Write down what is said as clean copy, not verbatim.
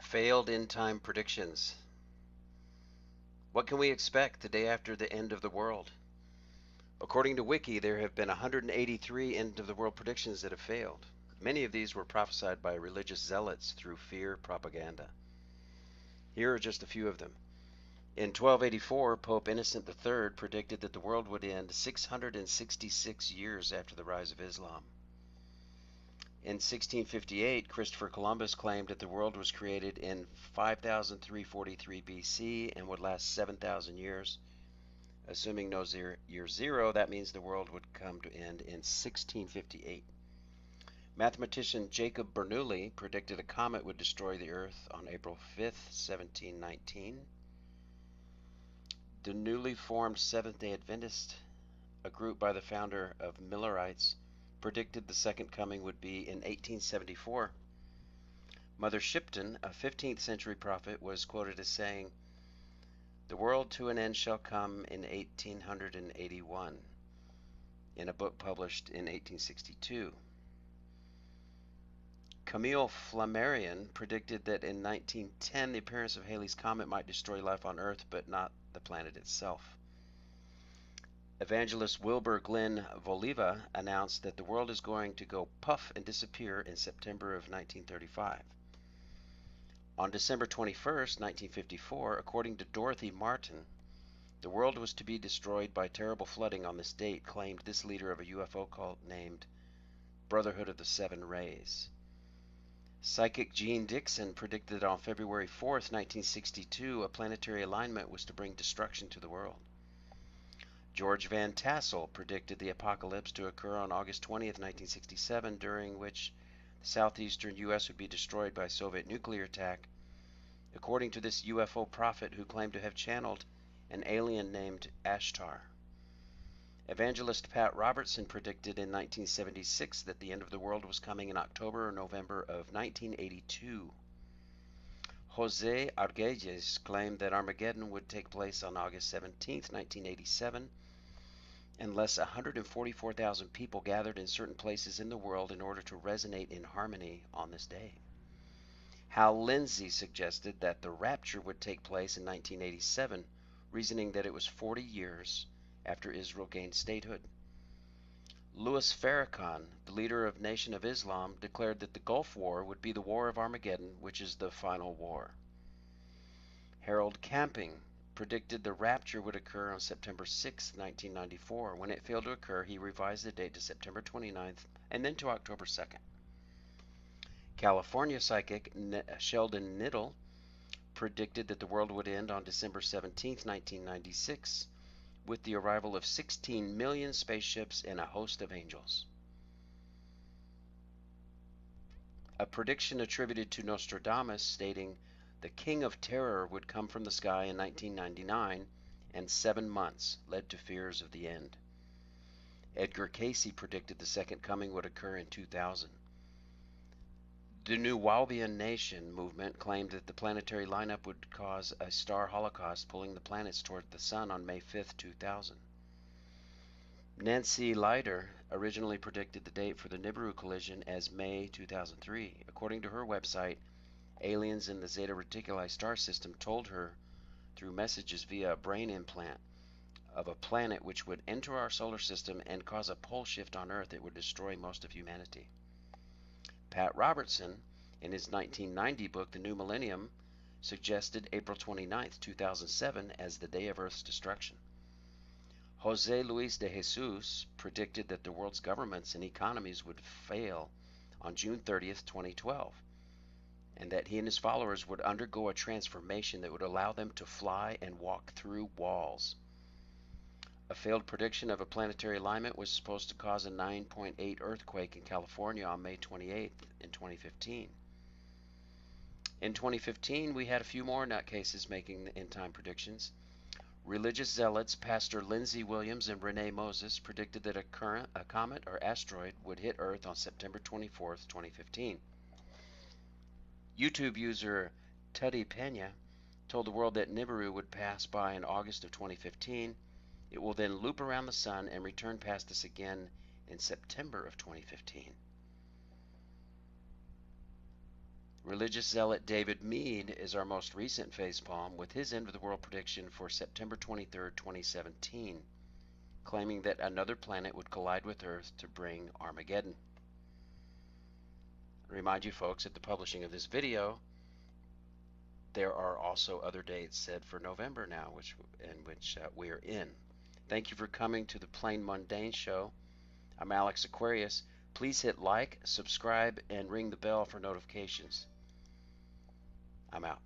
Failed end-time predictions. What can we expect the day after the end of the world? According to Wiki, there have been 183 end-of-the-world predictions that have failed. Many of these were prophesied by religious zealots through fear propaganda. Here are just a few of them. In 1284, Pope Innocent III predicted that the world would end 666 years after the rise of Islam. In 1658, Christopher Columbus claimed that the world was created in 5343 BC and would last 7,000 years. Assuming no year zero, that means the world would come to end in 1658. Mathematician Jacob Bernoulli predicted a comet would destroy the Earth on April 5th, 1719. The newly formed Seventh-day Adventist, a group by the founder of Millerites, predicted the second coming would be in 1874. Mother Shipton, a 15th century prophet, was quoted as saying, "The world to an end shall come in 1881," in a book published in 1862. Camille Flammarion predicted that in 1910 the appearance of Halley's Comet might destroy life on Earth, but not the planet itself. Evangelist Wilbur Glenn Voliva announced that the world is going to go puff and disappear in September of 1935. On December 21st, 1954, according to Dorothy Martin, the world was to be destroyed by terrible flooding on this date, claimed this leader of a UFO cult named Brotherhood of the Seven Rays. Psychic Gene Dixon predicted that on February 4th, 1962, a planetary alignment was to bring destruction to the world. George Van Tassel predicted the apocalypse to occur on August 20th, 1967, during which the southeastern U.S. would be destroyed by Soviet nuclear attack, according to this UFO prophet who claimed to have channeled an alien named Ashtar. Evangelist Pat Robertson predicted in 1976 that the end of the world was coming in October or November of 1982. Jose Arguelles claimed that Armageddon would take place on August 17, 1987, unless 144,000 people gathered in certain places in the world in order to resonate in harmony on this day. Hal Lindsey suggested that the rapture would take place in 1987, reasoning that it was 40 years after Israel gained statehood. Louis Farrakhan, the leader of Nation of Islam, declared that the Gulf War would be the War of Armageddon, which is the final war. Harold Camping predicted the rapture would occur on September 6, 1994. When it failed to occur, he revised the date to September 29th and then to October 2nd. California psychic Sheldon Niddle predicted that the world would end on December 17, 1996, with the arrival of 16 million spaceships and a host of angels. A prediction attributed to Nostradamus stating the King of Terror would come from the sky in 1999 and 7 months led to fears of the end. Edgar Cayce predicted the second coming would occur in 2000. The New Wowbian Nation movement claimed that the planetary lineup would cause a star holocaust, pulling the planets toward the sun on May 5, 2000. Nancy Leiter originally predicted the date for the Nibiru collision as May 2003. According to her website, aliens in the Zeta Reticuli star system told her through messages via a brain implant of a planet which would enter our solar system and cause a pole shift on Earth that would destroy most of humanity. Pat Robertson, in his 1990 book The New Millennium, suggested April 29, 2007 as the day of Earth's destruction. Jose Luis de Jesus predicted that the world's governments and economies would fail on June 30, 2012, and that he and his followers would undergo a transformation that would allow them to fly and walk through walls. A failed prediction of a planetary alignment was supposed to cause a 9.8 earthquake in California on May 28th in 2015. In 2015, we had a few more nutcases making the end-time predictions. Religious zealots Pastor Lindsey Williams and Renee Moses predicted that a comet or asteroid would hit Earth on September 24th, 2015. YouTube user Tuddy Pena told the world that Nibiru would pass by in August of 2015. It will then loop around the sun and return past us again in September of 2015. Religious zealot David Meade is our most recent facepalm with his end of the world prediction for September 23, 2017, claiming that another planet would collide with Earth to bring Armageddon. I remind you folks, at the publishing of this video, there are also other dates set for November now, which we are in. Thank you for coming to the Plain Mundane Show. I'm Alex Aquarius. Please hit like, subscribe, and ring the bell for notifications. I'm out.